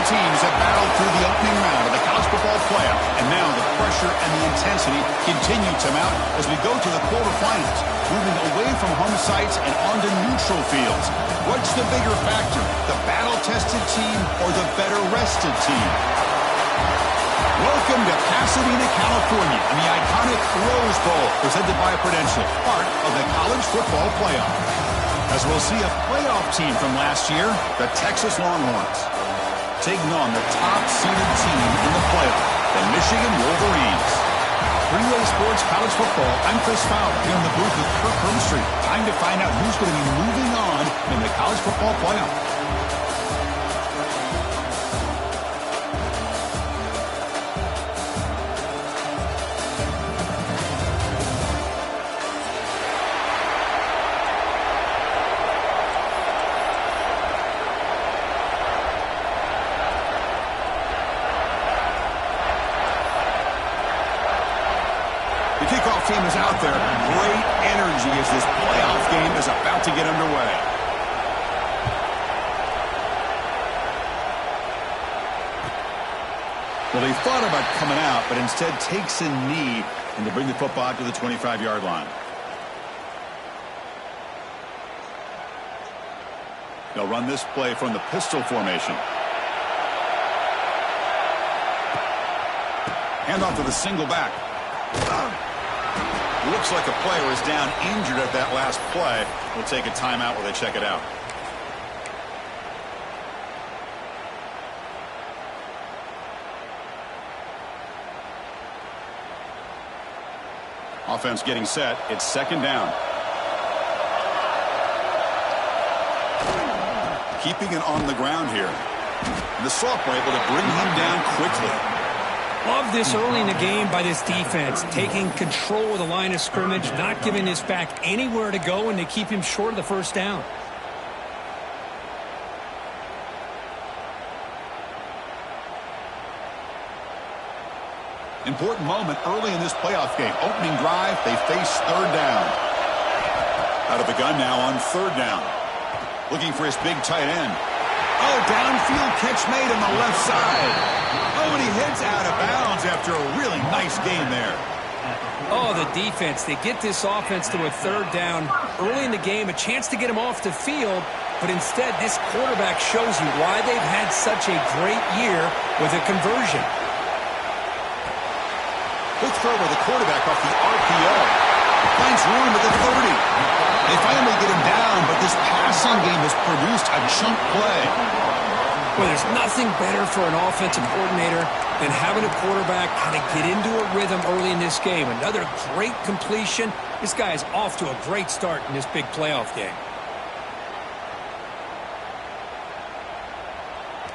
teams have battled through the opening round of the college football playoff, and now the pressure and the intensity continue to mount as we go to the quarterfinals, moving away from home sites and onto neutral fields. What's the bigger factor, the battle-tested team or the better-rested team? Welcome to Pasadena, California, and the iconic Rose Bowl, presented by Prudential, part of the college football playoff. As we'll see a playoff team from last year, the Texas Longhorns, taking on the top-seeded team in the playoff, the Michigan Wolverines. Three-Way Sports College Football, I'm Chris Fowler, here in the booth with Kirk Hermstreet. Time to find out who's going to be moving on in the college football playoff. The kickoff team is out there. Great energy as this playoff game is about to get underway. Well, they thought about coming out, but instead takes a knee and to bring the football to the 25-yard line. They'll run this play from the pistol formation. Hand off to the single back. Looks like a player is down injured at that last play. We'll take a timeout while they check it out. Offense getting set. It's second down. Keeping it on the ground here. The sophomore able to bring him down quickly. Love this early in the game by this defense, taking control of the line of scrimmage, not giving this back anywhere to go, and to keep him short of the first down. Important moment early in this playoff game. Opening drive, they face third down. Out of the gun now on third down. Looking for his big tight end. Oh, downfield catch made on the left side. Oh, and he heads out of bounds after a really nice game there. Oh, the defense. They get this offense to a third down early in the game, a chance to get him off the field, but instead this quarterback shows you why they've had such a great year with a conversion. Quick throw by the quarterback off the RPO. Finds room at the 30. They finally get him down, but this passing game has produced a chunk play. Well, there's nothing better for an offensive coordinator than having a quarterback kind of get into a rhythm early in this game. Another great completion. This guy is off to a great start in this big playoff game.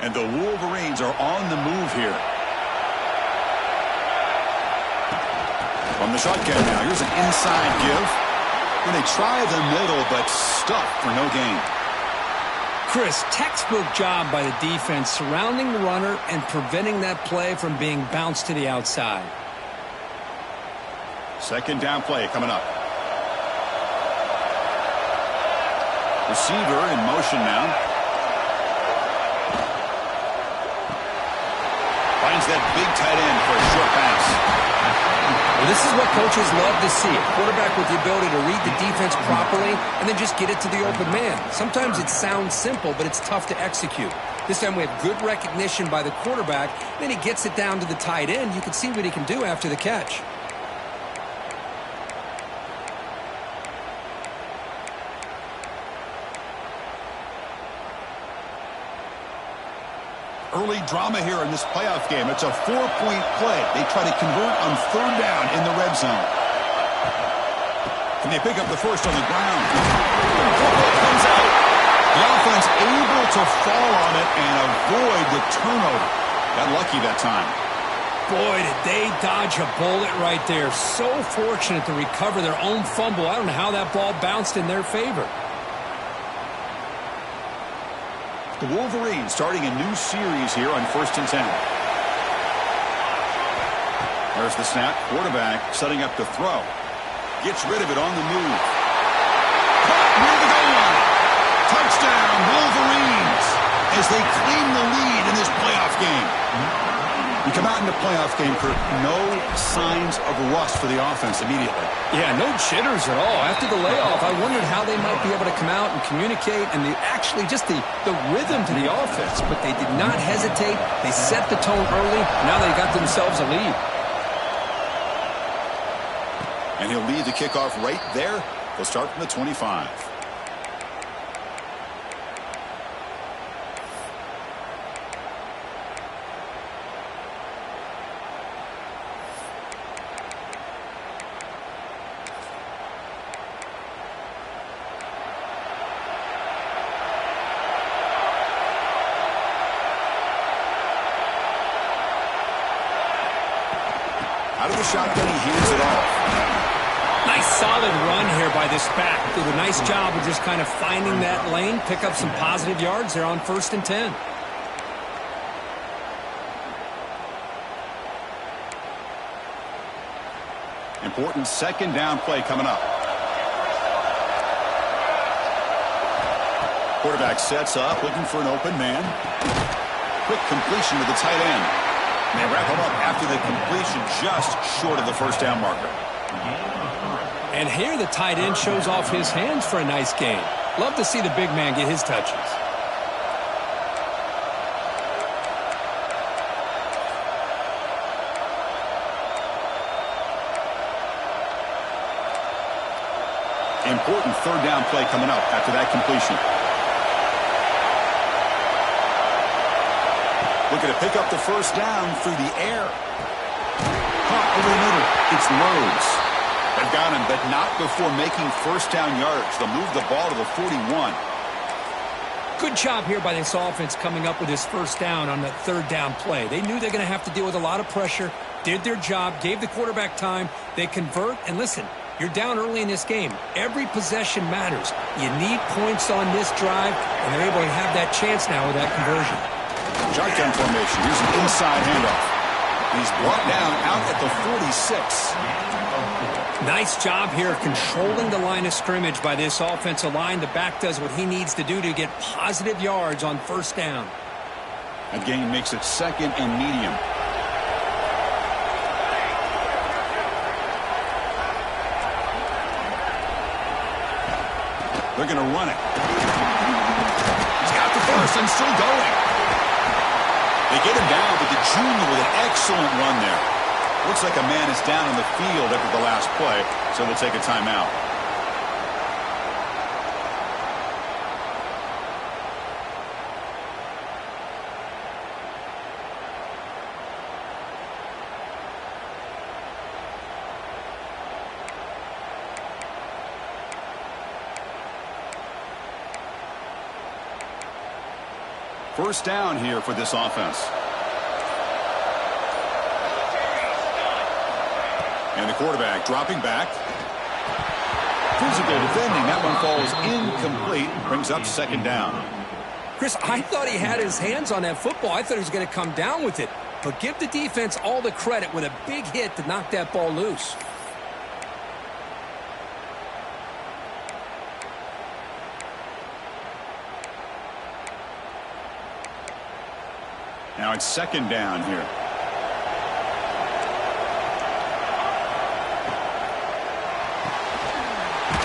And the Wolverines are on the move here. From the shotgun now, here's an inside give. And they try the middle, but stuffed for no gain. Chris, textbook job by the defense surrounding the runner and preventing that play from being bounced to the outside. Second down play coming up. Receiver in motion now. Finds that big tight end for a short pass. Well, this is what coaches love to see. A quarterback with the ability to read the defense properly and then just get it to the open man. Sometimes it sounds simple, but it's tough to execute. This time we have good recognition by the quarterback. Then he gets it down to the tight end. You can see what he can do after the catch. Early drama here in this playoff game. It's a 4-point play. They try to convert on third down in the red zone. And they pick up the first on the ground. Football comes out. The offense able to fall on it and avoid the turnover. Got lucky that time. Boy, did they dodge a bullet right there. So fortunate to recover their own fumble. I don't know how that ball bounced in their favor. The Wolverines starting a new series here on 1st and 10. There's the snap. Quarterback setting up the throw. Gets rid of it on the move. Caught near the goal line. Touchdown, Wolverines, as they claim the lead in this playoff come out in the playoff game, Kurt, no signs of rust for the offense immediately. Yeah, no jitters at all. After the layoff, I wondered how they might be able to come out and communicate and actually just the rhythm to the offense. But they did not hesitate. They set the tone early. Now they got themselves a lead. And he'll lead the kickoff right there. He'll start from the 25. Out of the shotgun, he hands it off. Nice solid run here by this back. Did a nice job of just kind of finding that lane, pick up some positive yards there on 1st and 10. Important second down play coming up. Quarterback sets up, looking for an open man. Quick completion to the tight end. And they wrap him up after the completion just short of the first down marker. And here the tight end shows off his hands for a nice gain. Love to see the big man get his touches. Important third down play coming up after that completion. Looking to pick up the first down through the air. Caught over the middle. It's Rhodes. They've got him, but not before making first down yards. They'll move the ball to the 41. Good job here by this offense coming up with his first down on the third down play. They knew they're going to have to deal with a lot of pressure, did their job, gave the quarterback time. They convert, and listen, you're down early in this game. Every possession matters. You need points on this drive, and they're able to have that chance now with that conversion. Shotgun formation. Here's an inside handoff. He's brought down out at the 46. Nice job here controlling the line of scrimmage by this offensive line. The back does what he needs to do to get positive yards on first down. That gain makes it second and medium. They're going to run it. He's got the first and still going. They get him down, but the junior with an excellent run there. Looks like a man is down on the field after the last play, so they'll take a timeout. First down here for this offense. And the quarterback dropping back. Physical defending. That one falls incomplete. Brings up second down. Chris, I thought he had his hands on that football. I thought he was going to come down with it. But give the defense all the credit with a big hit to knock that ball loose. Now it's second down here.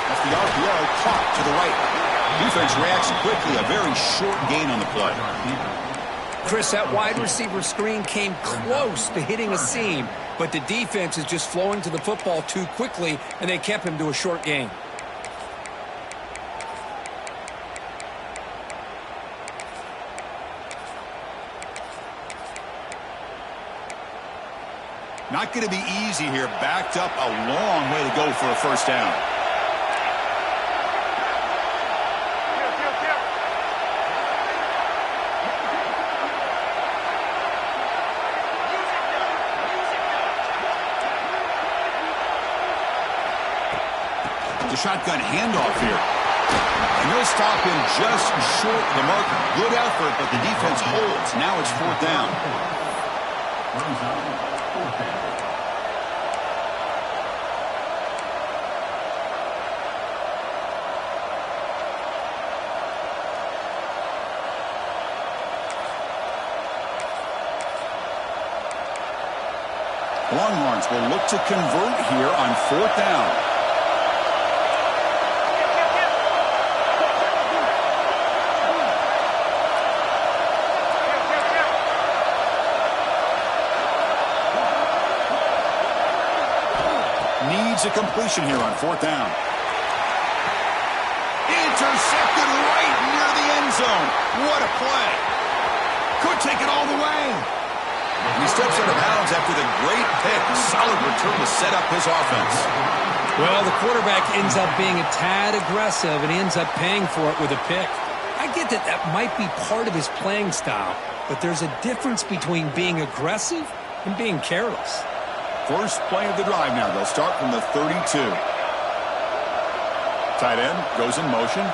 That's the RPO caught to the right. Defense reacts quickly. A very short gain on the play. Chris, that wide receiver screen came close to hitting a seam, but the defense is just flowing to the football too quickly, and they kept him to a short gain. Not going to be easy here. Backed up a long way to go for a first down. The shotgun handoff here. And they'll stop him just short of the marker. Good effort, but the defense holds. Now it's fourth down. Longhorns will look to convert here on 4th down. Needs a completion here on 4th down. Intercepted right near the end zone. What a play. Could take it all the way. He steps out of bounds after the great pick. Solid return to set up his offense. Well, the quarterback ends up being a tad aggressive and ends up paying for it with a pick. I get that that might be part of his playing style, but there's a difference between being aggressive and being careless. First play of the drive now. They'll start from the 32. Tight end goes in motion.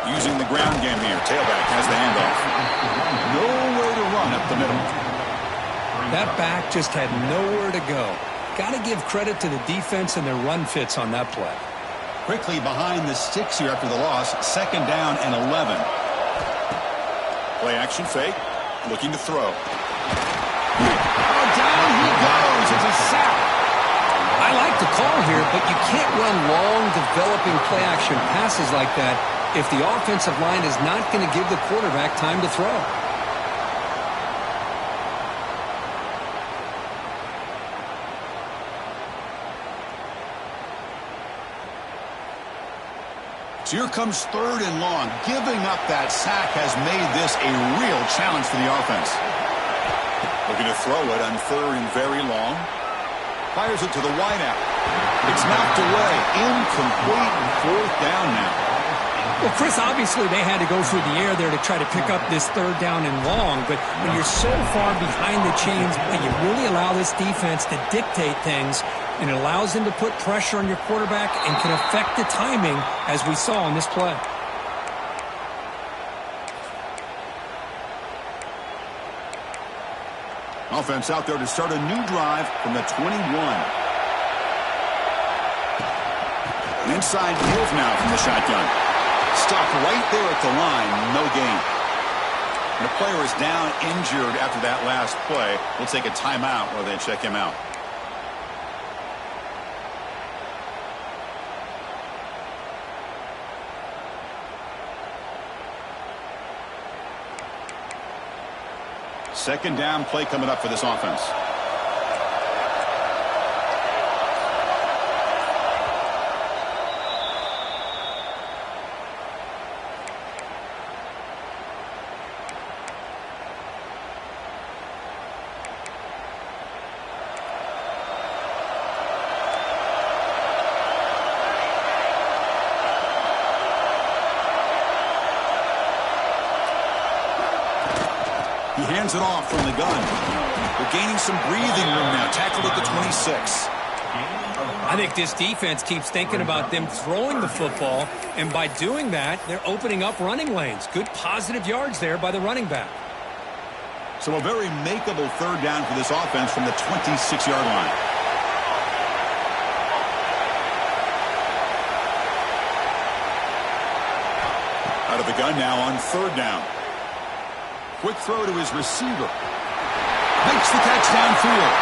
Using the ground game here. Tailback has the handoff. Nowhere to run up the middle. That back just had nowhere to go. Got to give credit to the defense and their run fits on that play. Quickly behind the sticks here after the loss. 2nd down and 11. Play action fake. Looking to throw. Oh, down he goes. It's a sack. I like the call here, but you can't run long, developing play-action passes like that if the offensive line is not going to give the quarterback time to throw. So here comes 3rd and long. Giving up that sack has made this a real challenge for the offense. Looking to throw it on 3rd and very long. Fires it to the wideout. It's knocked away. Incomplete and 4th down now. Well, Chris, obviously they had to go through the air there to try to pick up this 3rd down and long, but when you're so far behind the chains, when you really allow this defense to dictate things, and it allows them to put pressure on your quarterback and can affect the timing, as we saw on this play. Offense out there to start a new drive from the 21. An inside give now from the shotgun. Stopped right there at the line. No gain. And the player is down injured after that last play. We'll take a timeout while they check him out. Second down play coming up for this offense. He hands it off from the gun. They're gaining some breathing room now. Tackled at the 26. I think this defense keeps thinking about them throwing the football, and by doing that, they're opening up running lanes. Good positive yards there by the running back. So a very makeable 3rd down for this offense from the 26-yard line. Out of the gun now on 3rd down. Quick throw to his receiver. Makes the catch downfield.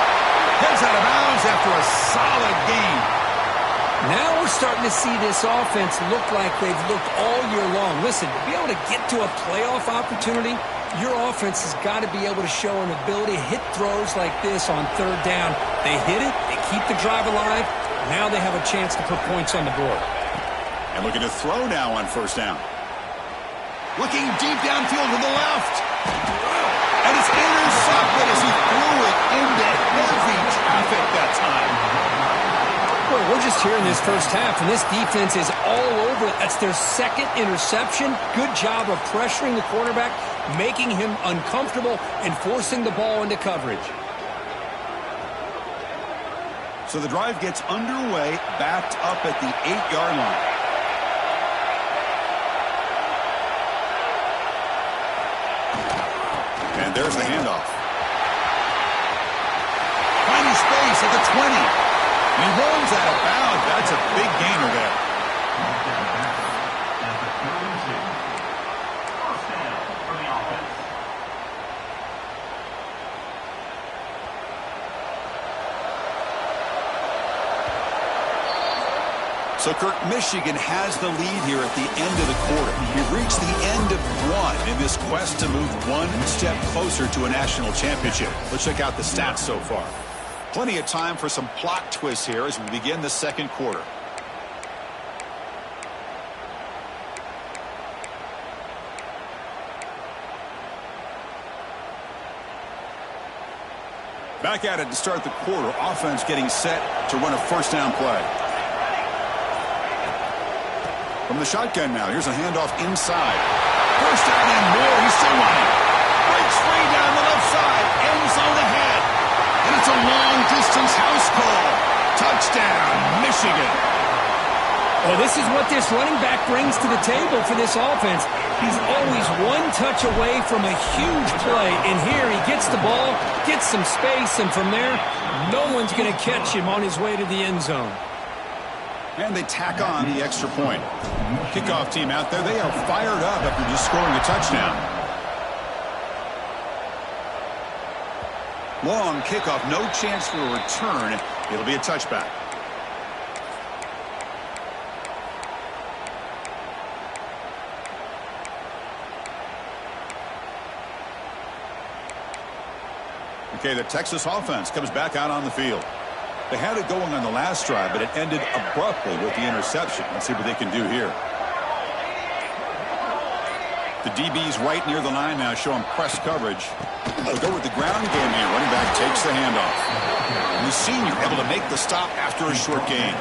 Heads out of bounds after a solid game. Now we're starting to see this offense look like they've looked all year long. Listen, to be able to get to a playoff opportunity, your offense has got to be able to show an ability to hit throws like this on 3rd down. They hit it, they keep the drive alive. Now they have a chance to put points on the board. And looking to throw now on 1st down. Looking deep downfield to the left. And it's intercepted as he threw it into heavy traffic that time. Well, we're just here in this first half, and this defense is all over it. That's their 2nd interception. Good job of pressuring the quarterback, making him uncomfortable, and forcing the ball into coverage. So the drive gets underway, backed up at the 8-yard line. And there's the handoff. Finding space at the 20. He rolls out of bounds. That's a big gainer there. So, Kirk, Michigan has the lead here at the end of the quarter. We've reached the end of one in this quest to move one step closer to a national championship. Let's check out the stats so far. Plenty of time for some plot twists here as we begin the second quarter. Back at it to start the quarter. Offense getting set to run a first down play. From the shotgun now, here's a handoff inside. First down and more. He's still running. Breaks free down the left side. End zone ahead. And it's a long-distance house call. Touchdown, Michigan. Well, this is what this running back brings to the table for this offense. He's always one touch away from a huge play. And here he gets the ball, gets some space, and from there, no one's going to catch him on his way to the end zone. And they tack on the extra point. Kickoff team out there, they are fired up after just scoring a touchdown. Long kickoff, no chance for a return. It'll be a touchback. Okay, the Texas offense comes back out on the field. They had it going on the last drive, but it ended abruptly with the interception. Let's see what they can do here. The DB's right near the line now, showing press coverage. They'll go with the ground game here. Running back takes the handoff. And the senior able to make the stop after a short gain.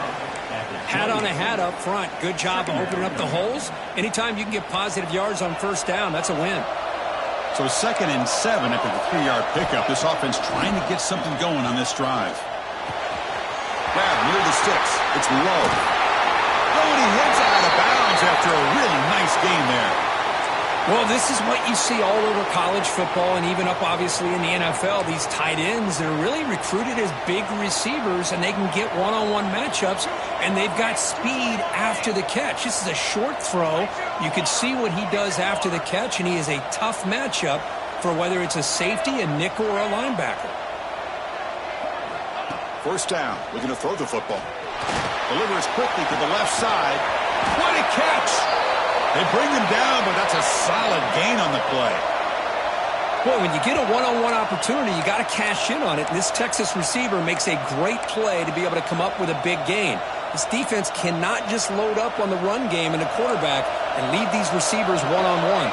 Hat on a hat up front. Good job of opening up the holes. Anytime you can get positive yards on first down, that's a win. So 2nd and 7 after the 3-yard pickup. This offense trying to get something going on this drive. Grab near the sticks. It's low. Oh, and he heads out of bounds after a really nice gain there. Well, this is what you see all over college football and even up, obviously, in the NFL. These tight ends that are really recruited as big receivers, and they can get one-on-one matchups, and they've got speed after the catch. This is a short throw. You can see what he does after the catch, and he is a tough matchup for whether it's a safety, a nickel, or a linebacker. First down, looking to throw the football. Delivers quickly to the left side. What a catch! They bring him down, but that's a solid gain on the play. Well, when you get a one-on-one opportunity, you got to cash in on it. And this Texas receiver makes a great play to be able to come up with a big gain. This defense cannot just load up on the run game and the quarterback and leave these receivers one-on-one.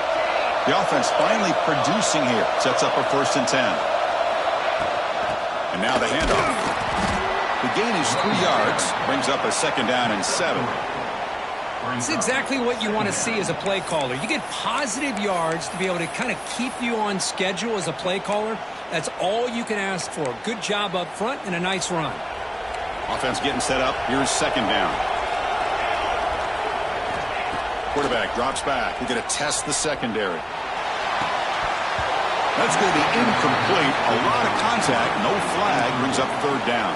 The offense finally producing here. Sets up a 1st and 10. And now the handoff. The gain is 3 yards. Brings up a 2nd down and 7. It's exactly what you want to see as a play caller. You get positive yards to be able to kind of keep you on schedule as a play caller. That's all you can ask for. Good job up front and a nice run. Offense getting set up. Here's 2nd down. Quarterback drops back. We're going to test the secondary. That's going to be incomplete. A lot of contact. No flag. Brings up 3rd down.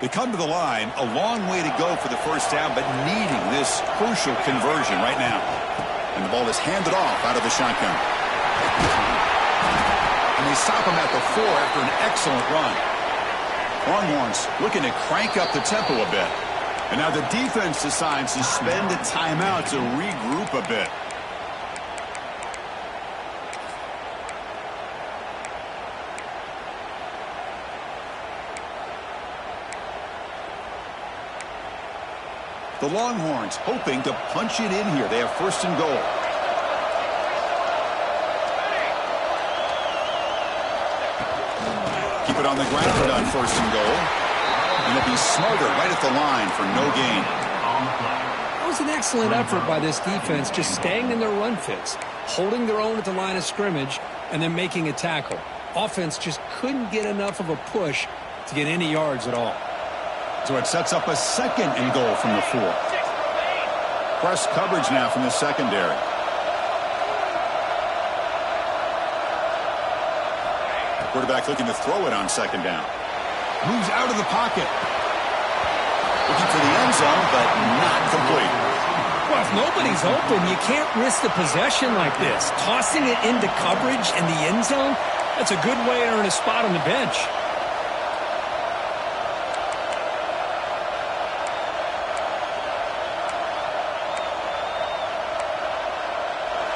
They come to the line, a long way to go for the first down, but needing this crucial conversion right now. And the ball is handed off out of the shotgun. And they stop him at the 4 after an excellent run. Longhorns looking to crank up the tempo a bit. And now the defense decides to spend a timeout to regroup a bit. The Longhorns hoping to punch it in here. They have 1st and goal. Keep it on the ground on 1st and goal. And they'll be smarter right at the line for no gain. That was an excellent effort by this defense, just staying in their run fits, holding their own at the line of scrimmage, and then making a tackle. Offense just couldn't get enough of a push to get any yards at all. So it sets up a 2nd and goal from the 4. Press coverage now from the secondary. Quarterback looking to throw it on second down. Moves out of the pocket. Looking for the end zone, but not complete. Well, if nobody's open, you can't risk the possession like this. Tossing it into coverage in the end zone, that's a good way to earn a spot on the bench.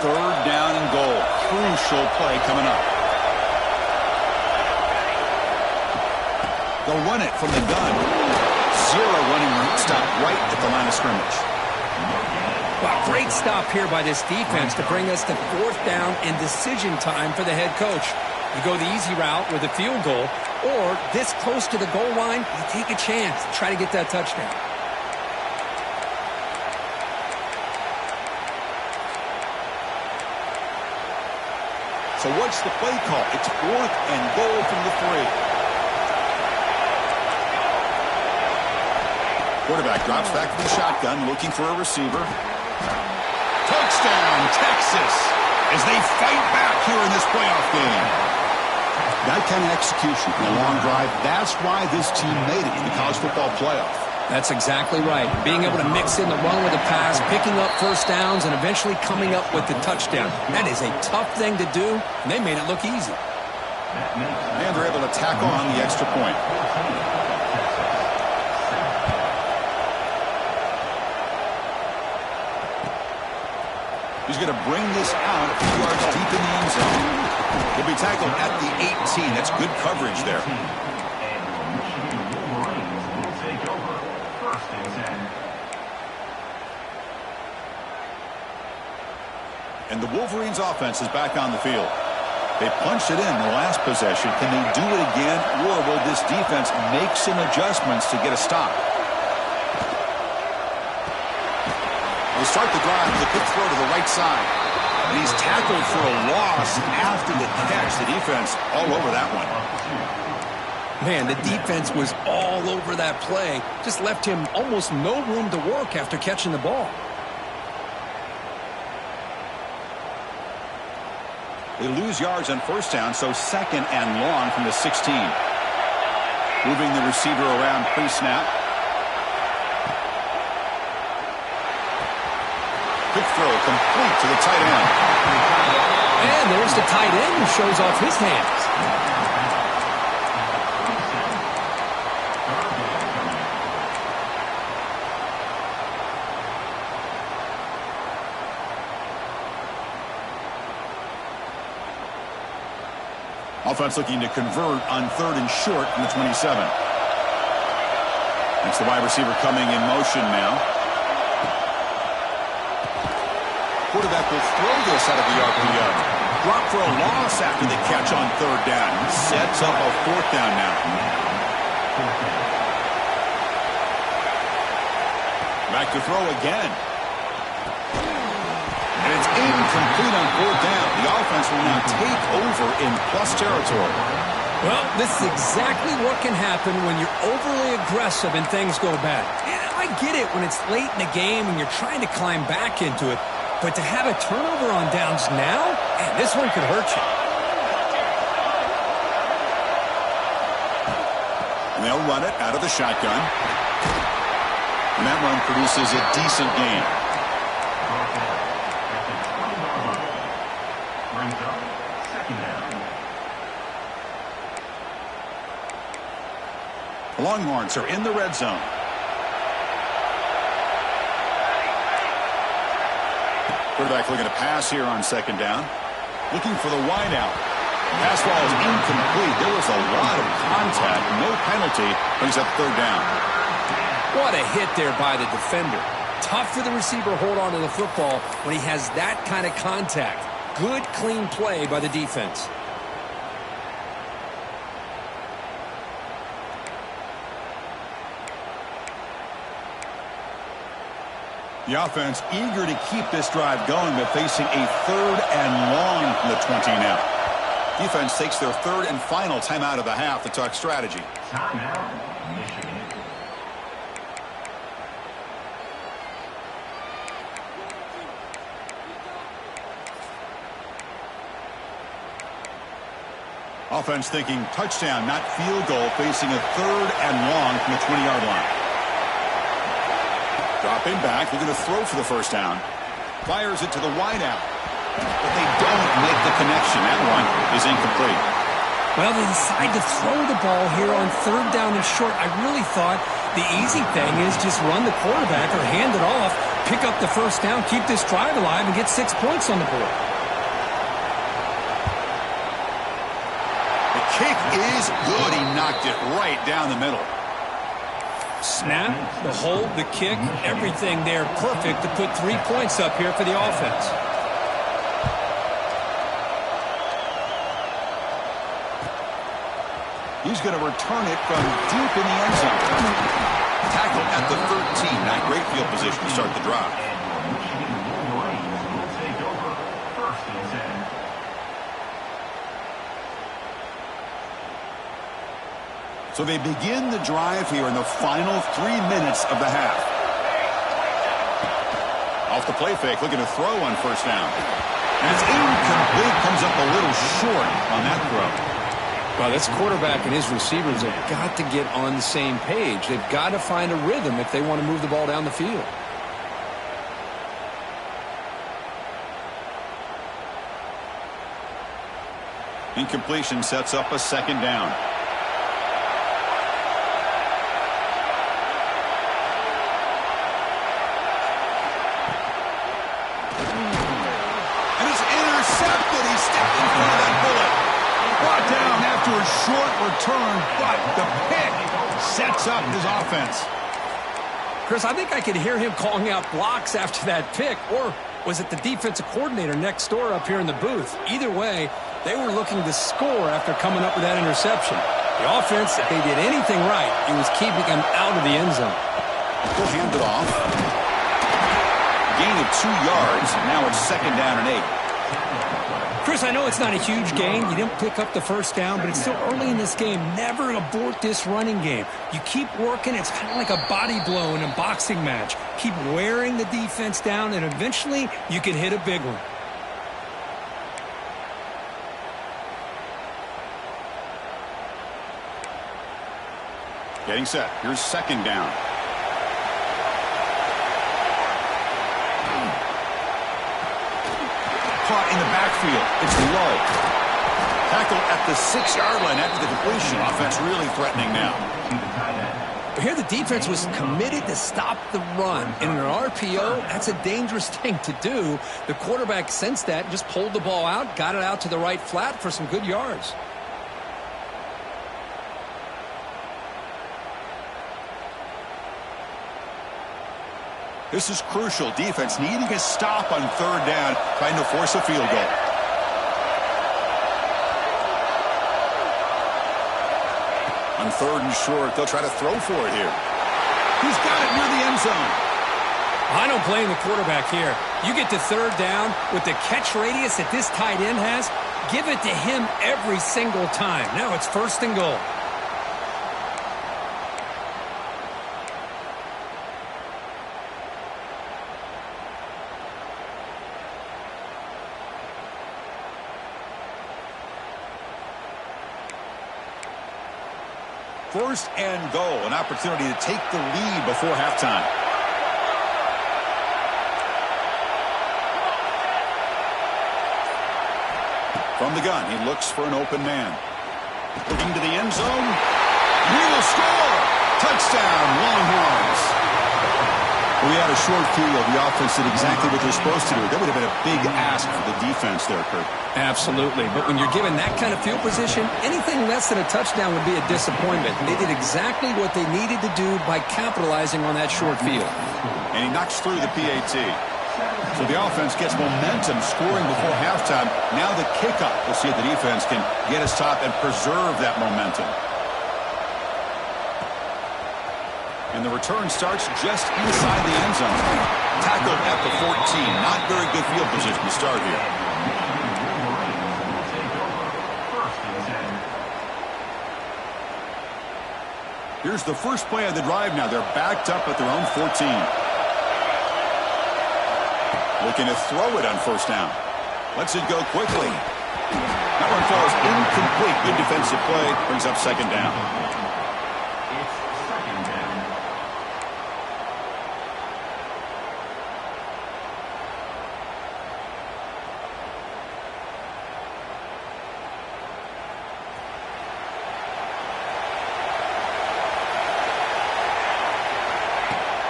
Third down and goal. Crucial play coming up. They'll run it from the gun. Zero running route stop right at the line of scrimmage. Wow, great stop here by this defense to bring us to fourth down and decision time for the head coach. You go the easy route with a field goal, or this close to the goal line, you take a chance to try to get that touchdown. So what's the play call? It's fourth and goal from the 3. Quarterback drops back to the shotgun, looking for a receiver. Touchdown, Texas, as they fight back here in this playoff game. That kind of execution in a long drive, that's why this team made it in the college football playoff. That's exactly right. Being able to mix in the run with the pass, picking up first downs, and eventually coming up with the touchdown. That is a tough thing to do, and they made it look easy. And they're able to tack on the extra point. He's going to bring this out a few yards deep in the end zone. He'll be tackled at the 18. That's good coverage there. And the Wolverines offense is back on the field. They punched it in the last possession. Can they do it again, or will this defense make some adjustments to get a stop? They'll start the drive with a quick throw to the right side. And he's tackled for a loss after the catch. The defense all over that one. Man, the defense was all over that play. Just left him almost no room to work after catching the ball. They lose yards on first down, so second and long from the 16. Moving the receiver around pre-snap. Quick throw complete to the tight end. And there's the tight end who shows off his hands. Offense looking to convert on third and short from the 27. It's the wide receiver coming in motion now. Quarterback will throw this out of the RPO. Drop for a loss after the catch on third down. Sets up a fourth down now. Back to throw again. And it's incomplete on fourth down. The offense will now take over in plus territory. Well, this is exactly what can happen when you're overly aggressive and things go bad. And I get it when it's late in the game and you're trying to climb back into it. But to have a turnover on downs now, man, this one could hurt you. And they'll run it out of the shotgun. And that run produces a decent gain. The Longhorns are in the red zone. Quarterback looking to pass here on second down. Looking for the wideout. Pass ball is incomplete. There was a lot of contact. No penalty. Brings up third down. What a hit there by the defender. Tough for the receiver to hold on to the football when he has that kind of contact. Good, clean play by the defense. The offense eager to keep this drive going, but facing a third and long from the 20 now. Defense takes their third and final timeout of the half to talk strategy. Timeout, Michigan. Offense thinking touchdown, not field goal, facing a 3rd and long from the 20-yard line. Dropping back, looking to throw for the first down. Fires it to the wideout. But they don't make the connection. That one is incomplete. Well, they decide to throw the ball here on 3rd down and short. I really thought the easy thing is just run the quarterback or hand it off, pick up the first down, keep this drive alive, and get 6 points on the board. The kick is good. He knocked it right down the middle. Snap, the hold, the kick, everything there perfect to put 3 points up here for the offense. He's going to return it from deep in the end zone. Tackle at the 13. Not great field position to start the drive. So they begin the drive here in the final 3 minutes of the half. Off the play fake, looking to throw on first down. And it's incomplete, comes up a little short on that throw. Well, this quarterback and his receivers have got to get on the same page. They've got to find a rhythm if they want to move the ball down the field. Incompletion sets up a 2nd down. And it's intercepted. He stepped in front of that bullet. Brought down after a short return, but the pick sets up his offense. Chris, I think I could hear him calling out blocks after that pick, or was it the defensive coordinator next door up here in the booth? Either way, they were looking to score after coming up with that interception. The offense, if they did anything right, it was keeping them out of the end zone. He'll hand it off. Gain of 2 yards. Now it's 2nd down and 8. Chris, I know it's not a huge gain. You didn't pick up the first down, but it's still early in this game. Never abort this running game. You keep working. It's kind of like a body blow in a boxing match. Keep wearing the defense down, and eventually you can hit a big one. Getting set. Here's 2nd down. Caught in the backfield. It's low. Tackle at the 6-yard line after the completion. Offense really threatening now. Here the defense was committed to stop the run. In an RPO, that's a dangerous thing to do. The quarterback sensed that and just pulled the ball out, got it out to the right flat for some good yards. This is crucial. Defense needing a stop on 3rd down, trying to force a field goal. On 3rd and short, they'll try to throw for it here. He's got it near the end zone. I don't blame the quarterback here. You get to 3rd down with the catch radius that this tight end has, give it to him every single time. Now it's 1st and goal. First and goal, an opportunity to take the lead before halftime. From the gun, he looks for an open man. Looking to the end zone. He will score! Touchdown, Longhorns! We had a short field. The offense did exactly what they're supposed to do. That would have been a big ask for the defense there, Kurt. Absolutely. But when you're given that kind of field position, anything less than a touchdown would be a disappointment. They did exactly what they needed to do by capitalizing on that short field. And he knocks through the PAT. So the offense gets momentum scoring before halftime. Now the kickoff. We'll see if the defense can get us top and preserve that momentum. And the return starts just inside the end zone. Tackled at the 14. Not very good field position to start here. Here's the first play of the drive now. They're backed up at their own 14. Looking to throw it on first down. Lets it go quickly. That one falls incomplete. Good defensive play. Brings up second down. It's second down.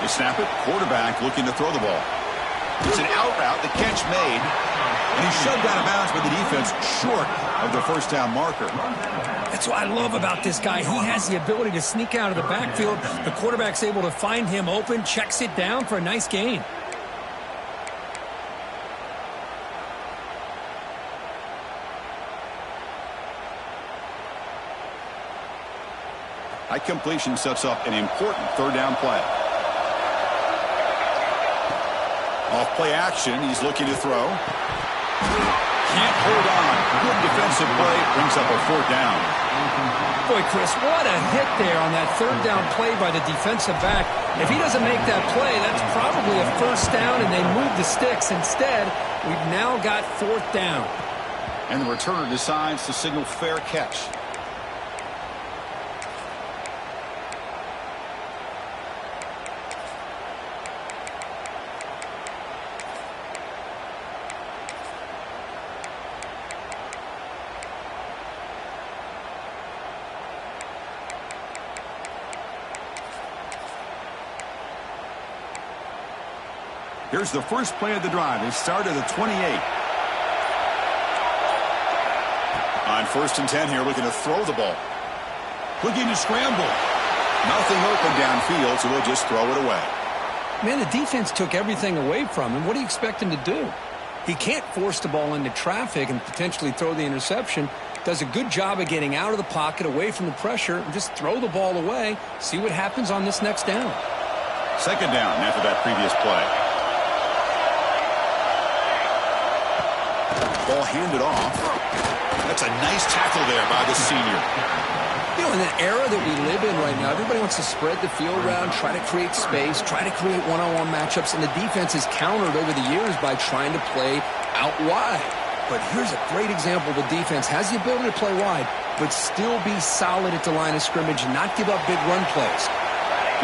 They snap it. Quarterback looking to throw the ball. It's an out route. The catch made. And he's shoved out of bounds by the defense short of the first down marker. That's what I love about this guy. He has the ability to sneak out of the backfield. The quarterback's able to find him open, checks it down for a nice gain. High completion sets up an important third down play. Off play action. He's looking to throw. Can't hold on. Good defensive play. Brings up a fourth down. Boy, Chris, what a hit there on that third down play by the defensive back. If he doesn't make that play, that's probably a first down, and they move the sticks. Instead, we've now got fourth down. And the returner decides to signal fair catch. Here's the first play of the drive. They start at the 28. On 1st and 10 here, looking to throw the ball. Looking to scramble. Nothing open downfield, so he'll just throw it away. Man, the defense took everything away from him. What do you expect him to do? He can't force the ball into traffic and potentially throw the interception. Does a good job of getting out of the pocket, away from the pressure, and just throw the ball away. See what happens on this next down. Second down after that previous play. Ball handed off. That's a nice tackle there by the senior. You know, in the era that we live in right now, everybody wants to spread the field around, try to create space, try to create one-on-one matchups, and the defense has countered over the years by trying to play out wide. But here's a great example. The defense has the ability to play wide, but still be solid at the line of scrimmage and not give up big run plays.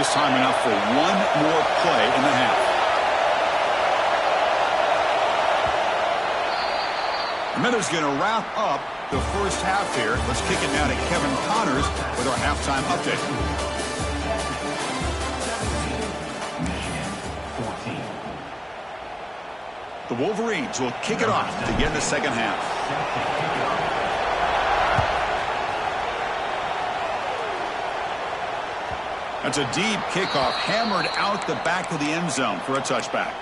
Just time enough for one more play in the half. Miller's going to wrap up the first half here. Let's kick it now to Kevin Connors with our halftime update. Michigan, 14. The Wolverines will kick it off to begin the second half. That's a deep kickoff, hammered out the back of the end zone for a touchback.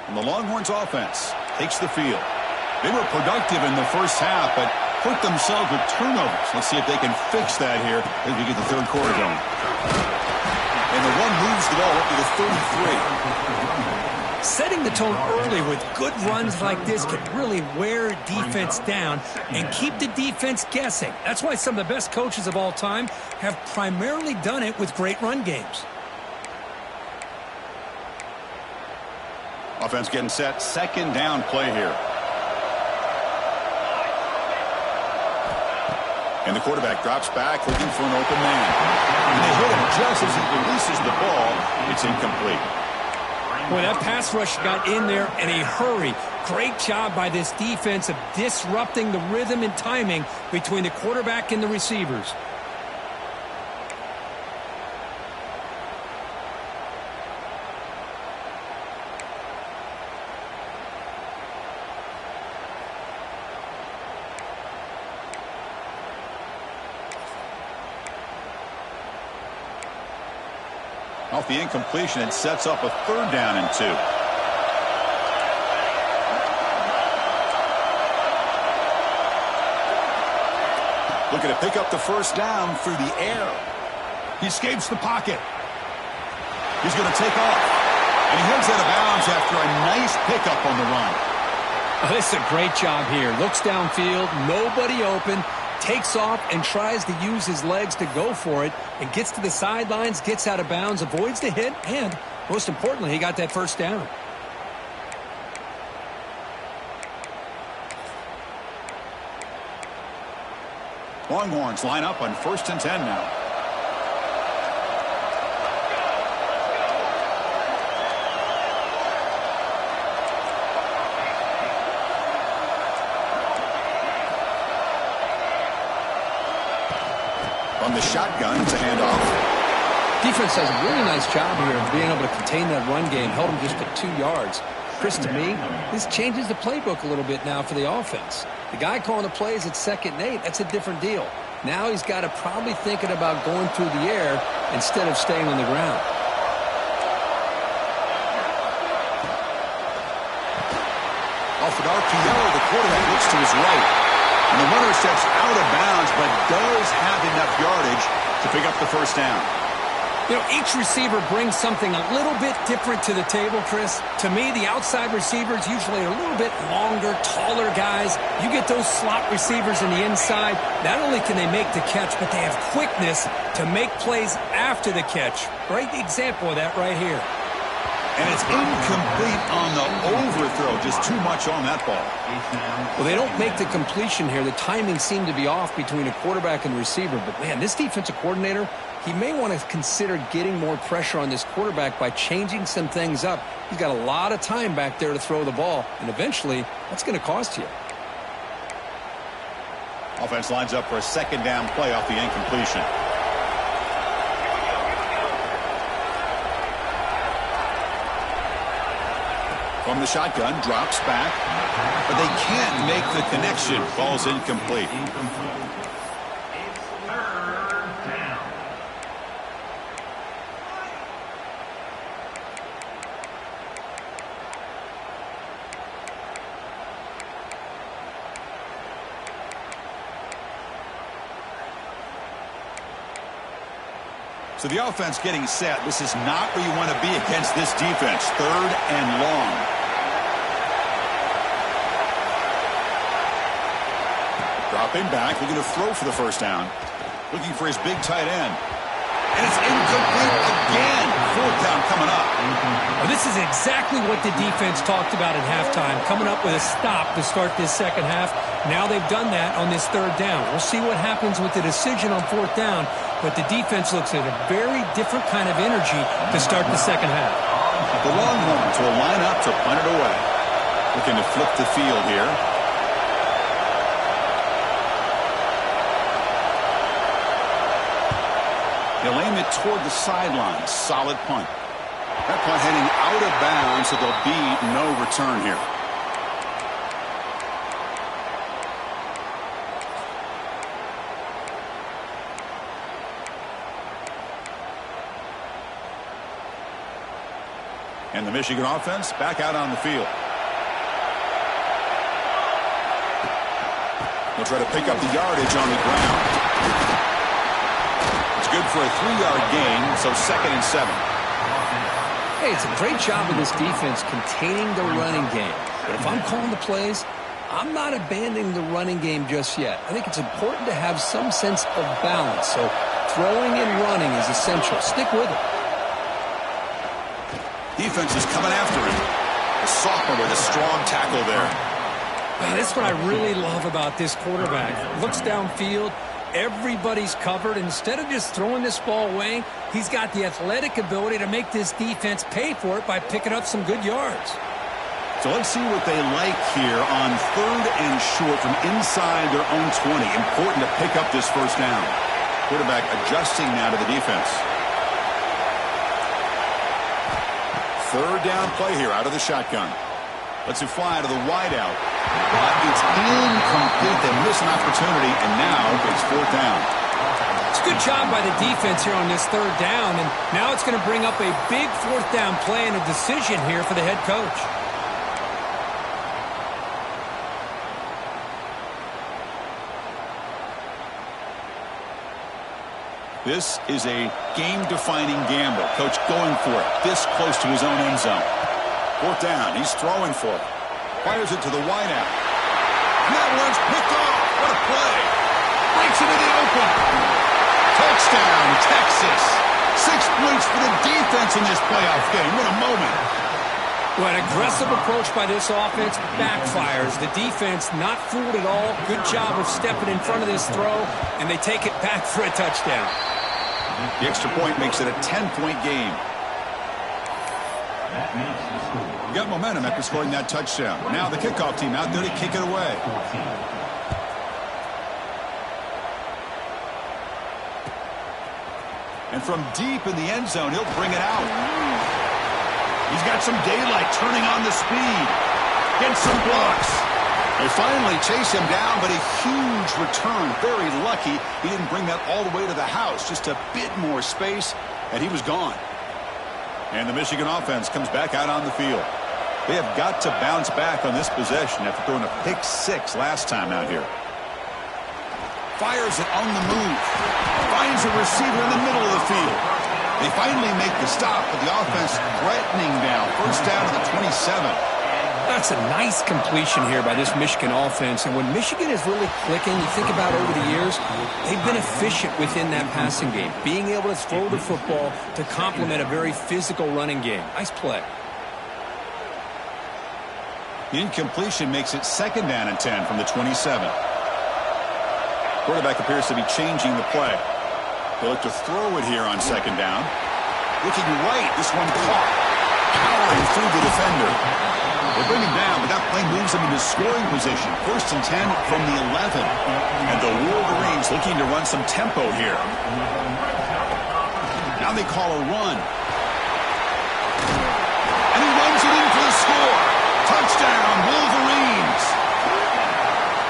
The Longhorns offense takes the field. They were productive in the first half, but hurt themselves with turnovers. Let's see if they can fix that here as we get the third quarter going. And the one moves the ball up to the 33. Setting the tone early with good runs like this can really wear defense down and keep the defense guessing. That's why some of the best coaches of all time have primarily done it with great run games. Offense getting set. Second down play here. And the quarterback drops back looking for an open man. And they hit him just as he releases the ball. It's incomplete. Boy, that pass rush got in there in a hurry. Great job by this defense of disrupting the rhythm and timing between the quarterback and the receivers. Off the incompletion, it sets up a third down and 2. Looking to pick up the first down through the air. He escapes the pocket. He's going to take off. And he heads out of bounds after a nice pickup on the run. Oh, this is a great job here. Looks downfield, nobody open, takes off and tries to use his legs to go for it and gets to the sidelines, gets out of bounds, avoids the hit, and most importantly, he got that first down. Longhorns line up on 1st and 10 now. From the shotgun, it's a handoff. Defense does a really nice job here of being able to contain that run game, held him just to 2 yards. Chris, to me, this changes the playbook a little bit now for the offense. The guy calling the plays at 2nd and 8, that's a different deal. Now he's got to probably thinking about going through the air instead of staying on the ground. Off an RPO, the quarterback looks to his right. And the runner steps out of bounds, but does have enough yardage to pick up the first down. You know, each receiver brings something a little bit different to the table, Chris. To me, the outside receivers usually are a little bit longer, taller guys. You get those slot receivers in the inside, not only can they make the catch, but they have quickness to make plays after the catch. Great example of that right here. And it's incomplete on the overthrow. Just too much on that ball. Well, they don't make the completion here. The timing seemed to be off between a quarterback and the receiver. But, man, this defensive coordinator, he may want to consider getting more pressure on this quarterback by changing some things up. He's got a lot of time back there to throw the ball, and eventually that's going to cost you. Offense lines up for a 2nd down play off the incompletion. From the shotgun, drops back, but they can't make the connection. Ball's incomplete. So the offense getting set. This is not where you want to be against this defense. 3rd and long. Dropping back, looking to throw for the first down. Looking for his big tight end. And it's incomplete again. 4th down coming up. Well, this is exactly what the defense talked about at halftime, coming up with a stop to start this 2nd half. Now they've done that on this 3rd down. We'll see what happens with the decision on 4th down, but the defense looks at a very different kind of energy to start the 2nd half. The Longhorns will line up to punt it away. Looking to flip the field here. They'll aim it toward the sideline. Solid punt. That punt heading out of bounds, so there'll be no return here. And the Michigan offense back out on the field. They'll try to pick up the yardage on the ground. Good for a 3-yard gain, so 2nd and 7. Hey, it's a great job of this defense containing the running game. But if I'm calling the plays, I'm not abandoning the running game just yet. I think it's important to have some sense of balance. So throwing and running is essential. Stick with it. Defense is coming after him. A sophomore with a strong tackle there. That's what I really love about this quarterback. Looks downfield. Everybody's covered. Instead of just throwing this ball away, he's got the athletic ability to make this defense pay for it by picking up some good yards. So let's see what they like here on 3rd and short from inside their own 20. Important to pick up this first down. Quarterback adjusting now to the defense. 3rd down play here out of the shotgun. Lets it fly to the wideout. But it's incomplete. They miss an opportunity, and now it's 4th down. It's a good job by the defense here on this 3rd down, and now it's going to bring up a big 4th down play and a decision here for the head coach. This is a game-defining gamble. Coach going for it this close to his own end zone. 4th down. He's throwing for it. Fires it to the wideout. That one's picked off. What a play. breaks into the open. Touchdown, Texas. 6 points for the defense in this playoff game. What a moment. Well, an aggressive approach by this offense backfires. The defense not fooled at all. Good job of stepping in front of this throw, and they take it back for a touchdown. The extra point makes it a 10-point game. That makes the score. You got momentum after scoring that touchdown. Now the kickoff team out there to kick it away. And from deep in the end zone, he'll bring it out. He's got some daylight turning on the speed. Gets some blocks. They finally chase him down, but a huge return. Very lucky he didn't bring that all the way to the house. Just a bit more space, and he was gone. And the Michigan offense comes back out on the field. They have got to bounce back on this possession after throwing a pick 6 last time out here. Fires it on the move. Finds a receiver in the middle of the field. They finally make the stop, but the offense threatening down. First down to the 27. That's a nice completion here by this Michigan offense. And when Michigan is really clicking, you think about over the years, they've been efficient within that passing game. Being able to throw the football to complement a very physical running game. Nice play. The incompletion makes it second down and 10 from the 27. Quarterback appears to be changing the play. They'll look to throw it here on second down. Looking right, this one caught. Powering through the defender. They bring him down, but that play moves him into scoring position. First and 10 from the 11. And the Wolverines looking to run some tempo here. Now they call a run. And he runs it in for the score. Touchdown, Wolverines.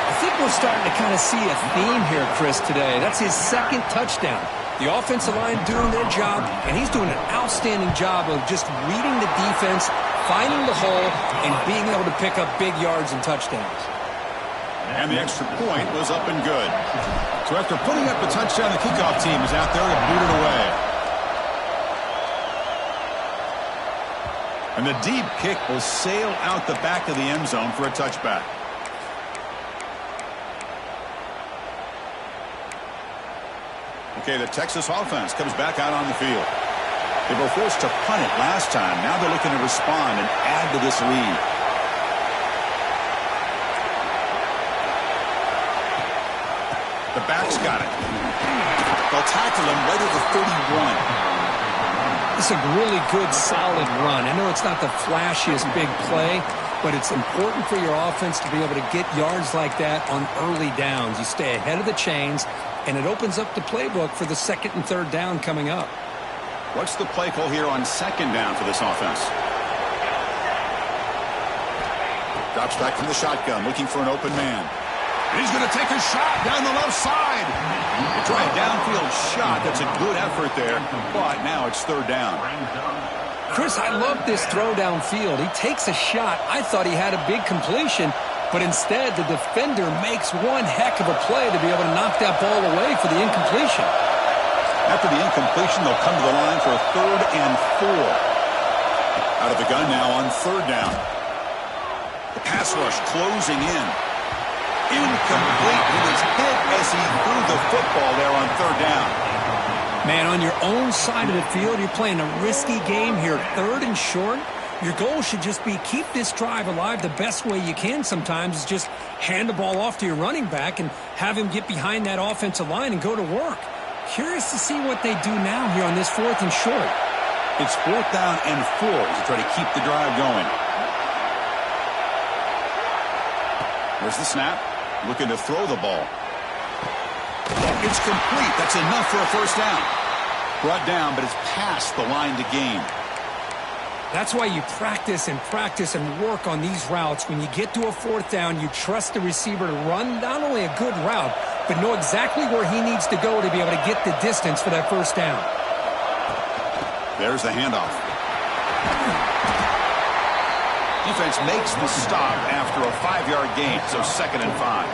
I think we're starting to kind of see a theme here, Chris, today. That's his second touchdown. The offensive line doing their job, and he's doing an outstanding job of just reading the defense, finding the hole, and being able to pick up big yards and touchdowns. And the extra point was up and good. So after putting up the touchdown, the kickoff team is out there to boot it away. And the deep kick will sail out the back of the end zone for a touchback. Okay, the Texas offense comes back out on the field. They were forced to punt it last time. Now they're looking to respond and add to this lead. The back's got it. They'll tackle him right at the 31. It's a really good, solid run. I know it's not the flashiest big play, but it's important for your offense to be able to get yards like that on early downs. You stay ahead of the chains, and it opens up the playbook for the second and third down coming up. What's the play call here on second down for this offense? Drops back from the shotgun, looking for an open man. And he's going to take a shot down the left side. A dry downfield shot. That's a good effort there, but now it's third down. Chris, I love this throw downfield. He takes a shot. I thought he had a big completion, but instead the defender makes one heck of a play to be able to knock that ball away for the incompletion. After the incompletion, they'll come to the line for a 3rd and 4. Out of the gun now on third down. The pass rush closing in. Incomplete. He was hit as he threw the football there on third down. Man, on your own side of the field, you're playing a risky game here. 3rd and short. Your goal should just be keep this drive alive the best way you can sometimes is just hand the ball off to your running back and have him get behind that offensive line and go to work. Curious to see what they do now here on this 4th and short. It's 4th down and 4 to try to keep the drive going. There's the snap. Looking to throw the ball. It's complete. That's enough for a first down. Brought down, but it's past the line to gain. That's why you practice and work on these routes. When you get to a 4th down, you trust the receiver to run not only a good route, but know exactly where he needs to go to be able to get the distance for that first down. There's the handoff. Defense makes the stop after a 5-yard gain, so 2nd and 5.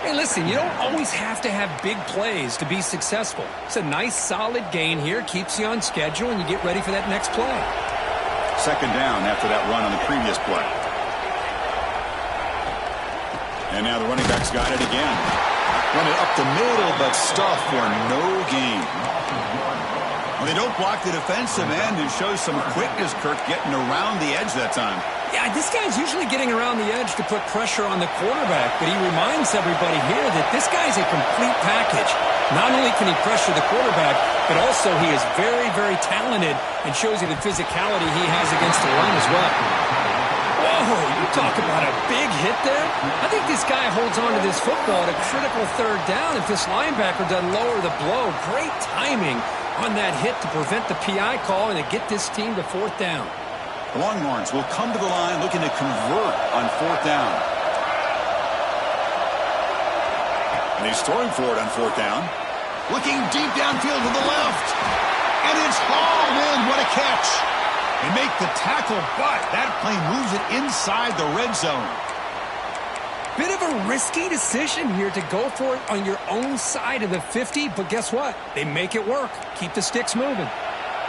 Hey, listen, you don't always have to have big plays to be successful. It's a nice, solid gain here, keeps you on schedule, and you get ready for that next play. 2nd down after that run on the previous play. And now the running back's got it again. Run it up the middle, but stuff for no gain. Well, they don't block the defensive end and show some quickness, Kirk, getting around the edge that time. Yeah, this guy's usually getting around the edge to put pressure on the quarterback, but he reminds everybody here that this guy's a complete package. Not only can he pressure the quarterback, but also he is very, very talented and shows you the physicality he has against the run as well. Whoa, you talk about a big hit there. I think this guy holds on to this football at a critical third down if this linebacker doesn't lower the blow. Great timing on that hit to prevent the PI call and to get this team to fourth down. The Longhorns will come to the line looking to convert on fourth down. And he's throwing for it on fourth down. Looking deep downfield to the left. And it's hauled in. What a catch. They make the tackle, but that play moves it inside the red zone. Bit of a risky decision here to go for it on your own side of the 50, but guess what? They make it work. Keep the sticks moving.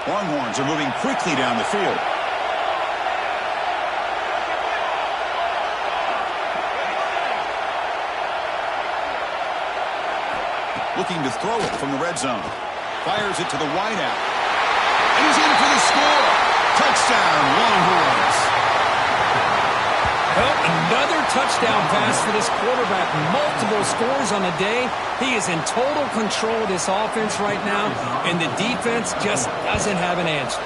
Longhorns are moving quickly down the field. Looking to throw it from the red zone. Fires it to the wideout. And he's in for the score. Touchdown, Longhorns. Well, another touchdown pass for this quarterback. Multiple scores on the day. He is in total control of this offense right now, and the defense just doesn't have an answer.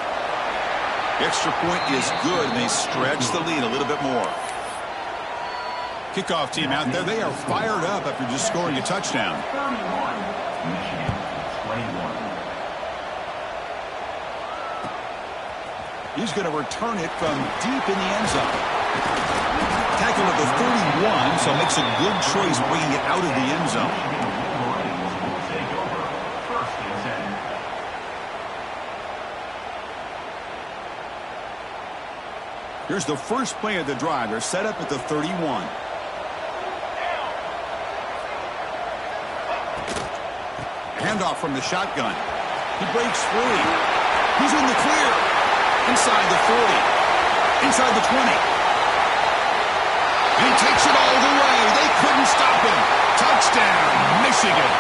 The extra point is good, and they stretch the lead a little bit more. Kickoff team out there, they are fired up after just scoring a touchdown. 31, Michigan 21. He's going to return it from deep in the end zone. Tackle at the 31, so makes a good choice bringing it out of the end zone. Take over. First and 10. Here's the first play of the drive. They're set up at the 31. Handoff from the shotgun. He breaks free. He's in the clear. Inside the 40. Inside the 20. And he takes it all the way. They couldn't stop him. Touchdown, Michigan.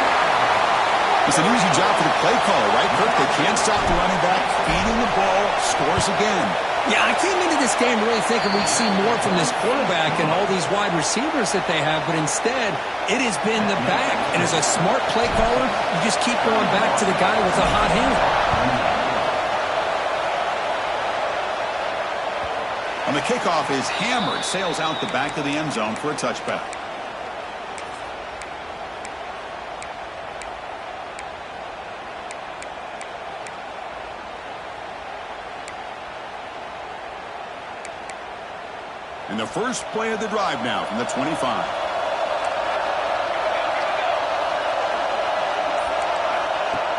It's an easy job for the play caller, right, Kirk? They can't stop the running back. Feeding the ball. Scores again. Yeah, I came into this game really thinking we'd see more from this quarterback and all these wide receivers that they have, but instead, it has been the back. And as a smart play caller, you just keep going back to the guy with the hot hand. And the kickoff is hammered. Sails out the back of the end zone for a touchback. And the first play of the drive now from the 25.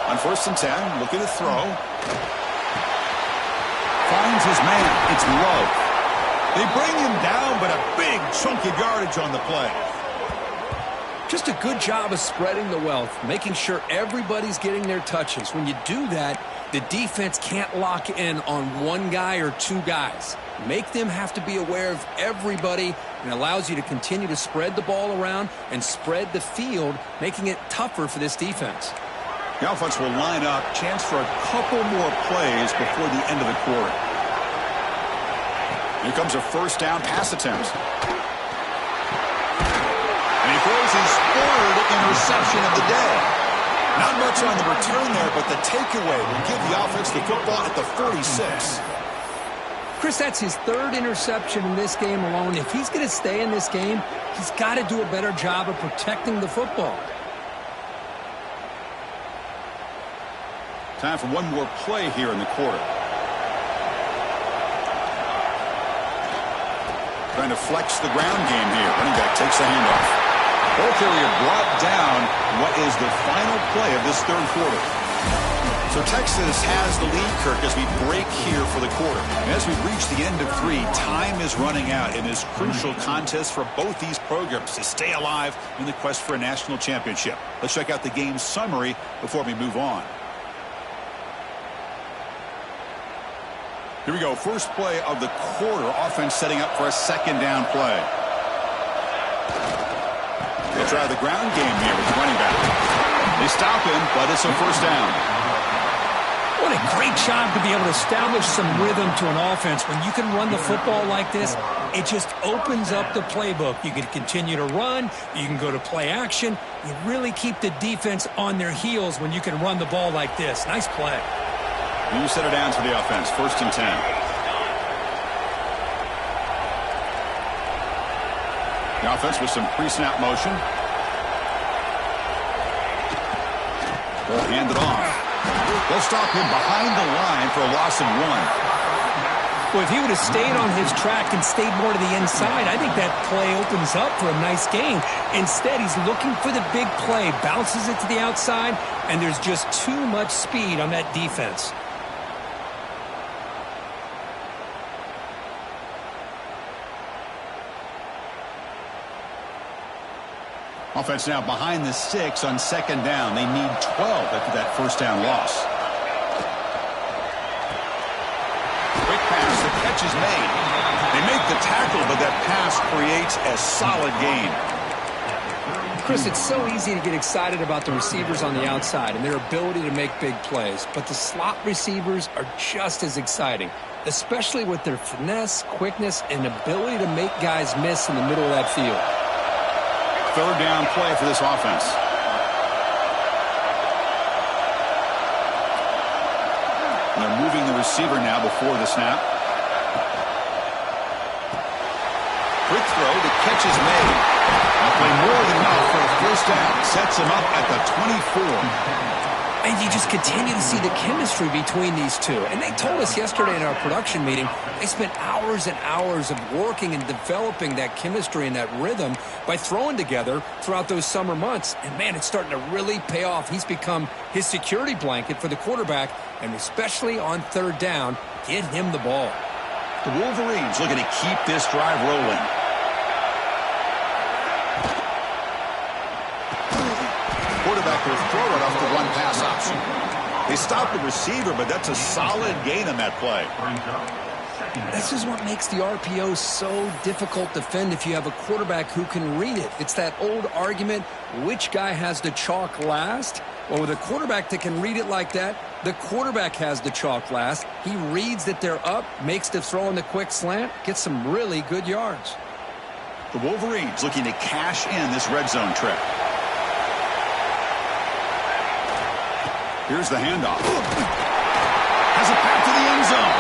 On first and 10, looking to throw. Finds his man. It's Love. They bring him down, but a big chunk of yardage on the play. Just a good job of spreading the wealth, making sure everybody's getting their touches. When you do that, the defense can't lock in on one guy or two guys. Make them have to be aware of everybody, and allows you to continue to spread the ball around and spread the field, making it tougher for this defense. The offense will line up. Chance for a couple more plays before the end of the quarter. Here comes a first down pass attempt. And he throws his third interception of the day. Not much on the return there, but the takeaway will give the offense the football at the 46. Chris, that's his third interception in this game alone. If he's going to stay in this game, he's got to do a better job of protecting the football. Time for one more play here in the quarter. Trying to flex the ground game here. Running back takes the handoff. Ball carrier brought down. What is the final play of this third quarter? So Texas has the lead, Kirk, as we break here for the quarter. And as we reach the end of three, time is running out in this crucial contest for both these programs to stay alive in the quest for a national championship. Let's check out the game summary before we move on. Here we go. First play of the quarter. Offense setting up for a second down play. The They'll try the ground game here with the running back. They stop him, but it's a first down. What a great job to be able to establish some rhythm to an offense. When you can run the football like this, it just opens up the playbook. You can continue to run. You can go to play action. You really keep the defense on their heels when you can run the ball like this. Nice play. New set of downs for the offense. 1st and 10. The offense with some pre-snap motion. They'll hand it off. They'll stop him behind the line for a loss of 1. Well, if he would have stayed on his track and stayed more to the inside, I think that play opens up for a nice gain. Instead, he's looking for the big play, bounces it to the outside, and there's just too much speed on that defense. Offense now behind the 6 on 2nd down. They need 12 after that first down loss. Quick pass. The catch is made. They make the tackle, but that pass creates a solid gain. Chris, it's so easy to get excited about the receivers on the outside and their ability to make big plays, but the slot receivers are just as exciting, especially with their finesse, quickness, and ability to make guys miss in the middle of that field. 3rd down play for this offense. And they're moving the receiver now before the snap. Quick throw. The catch is made. They'll play more than enough for a first down. Sets him up at the 24. And you just continue to see the chemistry between these two. And they told us yesterday in our production meeting, they spent hours and hours of working and developing that chemistry and that rhythm by throwing together throughout those summer months. And, man, it's starting to really pay off. He's become his security blanket for the quarterback, and especially on 3rd down, get him the ball. The Wolverines looking to keep this drive rolling. Quarterback will throw it off the run-pass option. They stop the receiver, but that's a solid gain on that play. This is what makes the RPO so difficult to defend if you have a quarterback who can read it. It's that old argument, which guy has the chalk last? Well, with a quarterback that can read it like that, the quarterback has the chalk last. He reads that they're up, makes the throw in the quick slant, gets some really good yards. The Wolverines looking to cash in this red zone trip. Here's the handoff. Has it back to the end zone.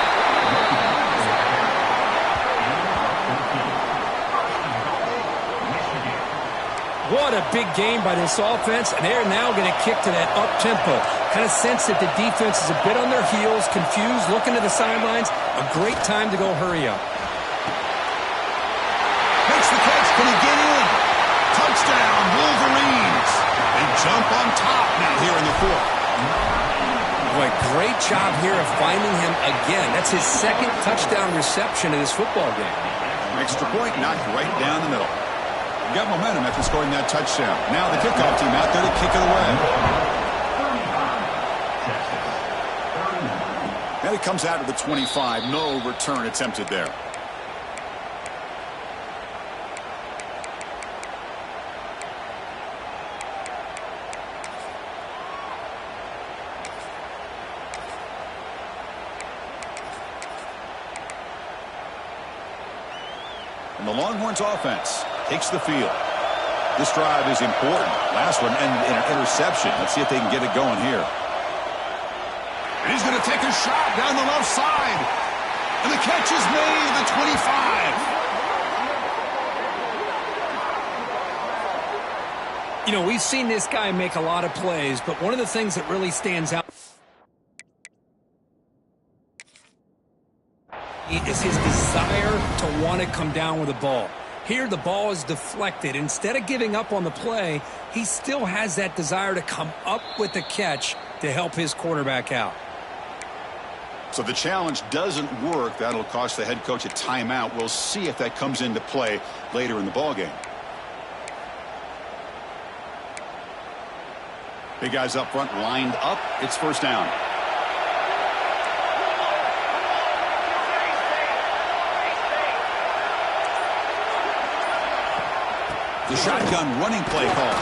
What a big game by this offense, and they're now going to kick to that up-tempo. Kind of sense that the defense is a bit on their heels, confused, looking to the sidelines. A great time to go hurry up. Makes the catch. Can he get in? Touchdown, Wolverines. They jump on top now here in the 4th. Boy, great job here of finding him again. That's his 2nd touchdown reception in this football game. Extra point knocked right down the middle. Got momentum after scoring that touchdown. Now the kickoff team out there to kick it away. And it comes out of the 25. No return attempted there. And the Longhorns offense takes the field. This drive is important. Last one ended in an interception. Let's see if they can get it going here. And he's going to take a shot down the left side. And the catch is made at the 25. You know, we've seen this guy make a lot of plays, but one of the things that really stands out is his desire to want to come down with the ball. Here, the ball is deflected. Instead of giving up on the play, he still has that desire to come up with the catch to help his quarterback out. So the challenge doesn't work. That'll cost the head coach a timeout. We'll see if that comes into play later in the ballgame. Big guys up front lined up. It's first down. The The shotgun running play call.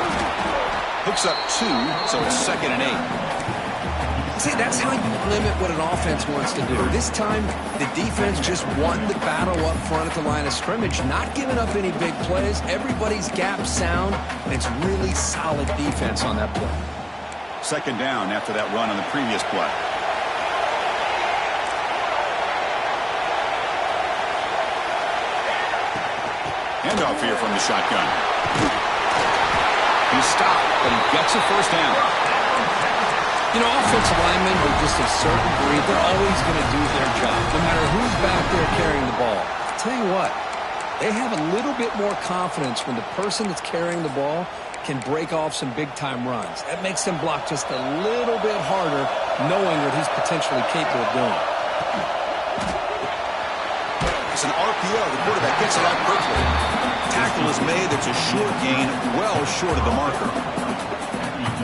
Hooks up 2, so it's 2nd and 8. See, that's how you limit what an offense wants to do. This time, the defense just won the battle up front at the line of scrimmage, not giving up any big plays. Everybody's gap sound, and it's really solid defense on that play. 2nd down after that run on the previous play. Handoff here from the shotgun. He's stopped, but he gets a 1st down. You know, offensive linemen are just a certain breed. They're always going to do their job, no matter who's back there carrying the ball. I'll tell you what, they have a little bit more confidence when the person that's carrying the ball can break off some big-time runs. That makes them block just a little bit harder, knowing what he's potentially capable of doing. It's an RPO. The quarterback gets it out quickly. Tackle is made. It's a short gain, well short of the marker.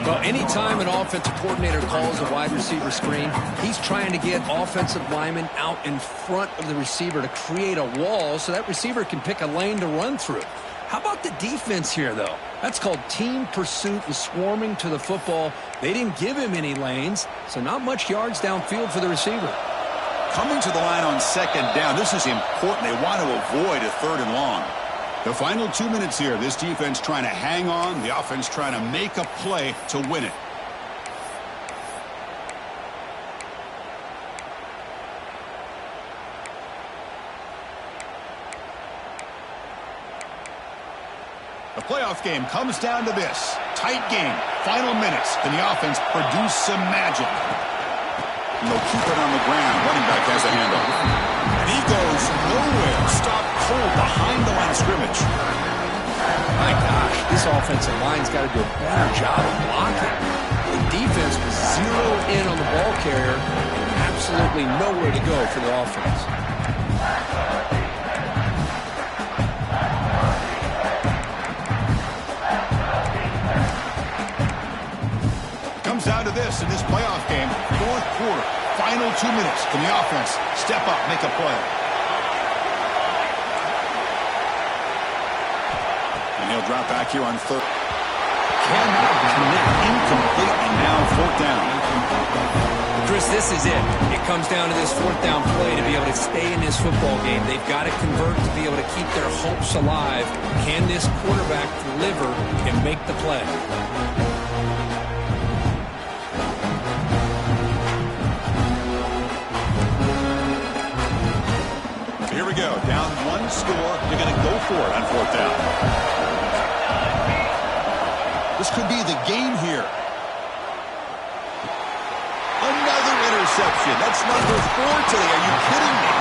Well, anytime an offensive coordinator calls a wide receiver screen, he's trying to get offensive linemen out in front of the receiver to create a wall so that receiver can pick a lane to run through. How about the defense here, though? That's called team pursuit and swarming to the football. They didn't give him any lanes, so not much yards downfield for the receiver. Coming to the line on 2nd down, this is important. They want to avoid a 3rd and long. The final 2 minutes here, this defense trying to hang on, the offense trying to make a play to win it. The playoff game comes down to this. Tight game, final minutes. Can the offense produce some magic? And they'll keep it on the ground. Running back has a handoff. And he goes nowhere. Stop cold behind the line of scrimmage. My gosh, this offensive line's got to do a better job of blocking. The defense was zeroed in on the ball carrier and absolutely nowhere to go for the offense. Comes down to this in this playoff game. 4th quarter, final 2 minutes. Can the offense step up, make a play? And he'll drop back here on 3rd. Cannot connect, incomplete, and now 4th down. Chris, this is it. It comes down to this 4th down play to be able to stay in this football game. They've got to convert to be able to keep their hopes alive. Can this quarterback deliver and make the play? Here we go. Down 1 score. You're going to go for it on 4th down. This could be the game here. Another interception. That's number 4 today. Are you kidding me?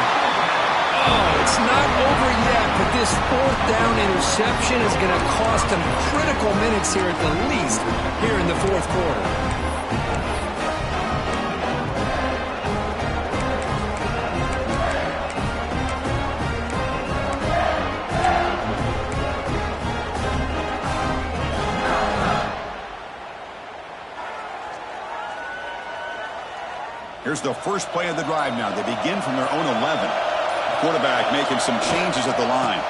Oh, it's not over yet, but this 4th down interception is going to cost them critical minutes here at the least here in the 4th quarter. Here's the first play of the drive now. They begin from their own 11. Quarterback making some changes at the line.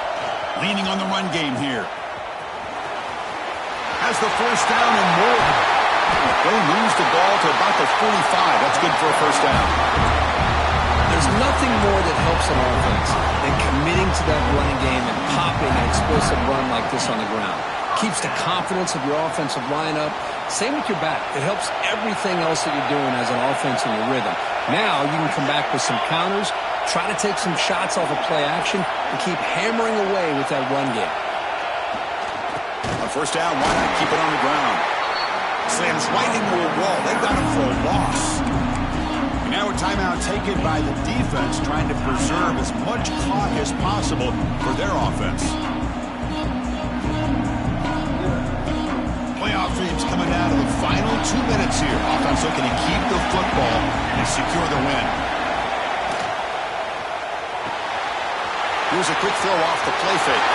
Leaning on the run game here. Has the 1st down and more. They moves the ball to about the 45. That's good for a 1st down. There's nothing more that helps an offense than committing to that running game and popping an explosive run like this on the ground. Keeps the confidence of your offensive lineup. Same with your back. It helps everything else that you're doing as an offense in your rhythm. Now you can come back with some counters, try to take some shots off of play action, and keep hammering away with that run game. On 1st down, why not keep it on the ground? Slams right into a wall. They've got him for a loss. And now a timeout taken by the defense, trying to preserve as much clock as possible for their offense. Playoff dreams coming down to the final 2 minutes here. Offense looking to keep the football and secure the win. Here's a quick throw off the play fake.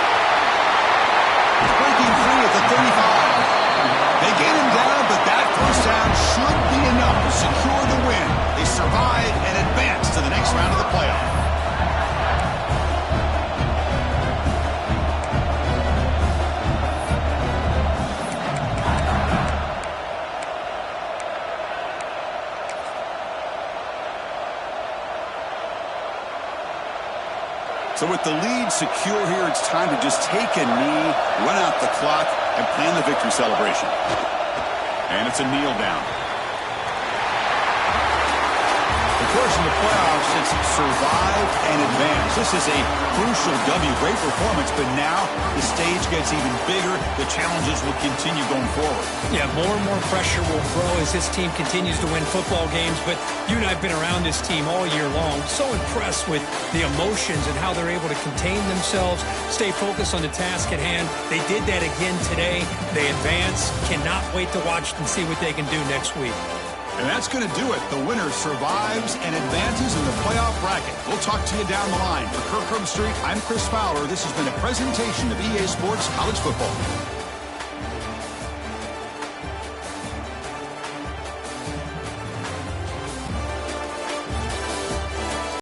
Breaking free at the 35. They gain him down, but that 1st down should be enough to secure the win. They survive and advance to the next round of the playoff. So with the lead secure here, it's time to just take a knee, run out the clock, and plan the victory celebration. And it's a kneel down. Of course, in the playoffs, it's survive and advance. This is a crucial W. Great performance, but now the stage gets even bigger. The challenges will continue going forward. Yeah, more and more pressure will grow as this team continues to win football games. But you and I have been around this team all year long. So impressed with the emotions and how they're able to contain themselves, stay focused on the task at hand. They did that again today. They advance. Cannot wait to watch and see what they can do next week. And that's going to do it. The winner survives and advances in the playoff bracket. We'll talk to you down the line. For Kirk Herbstreit, I'm Chris Fowler. This has been a presentation of EA Sports College Football.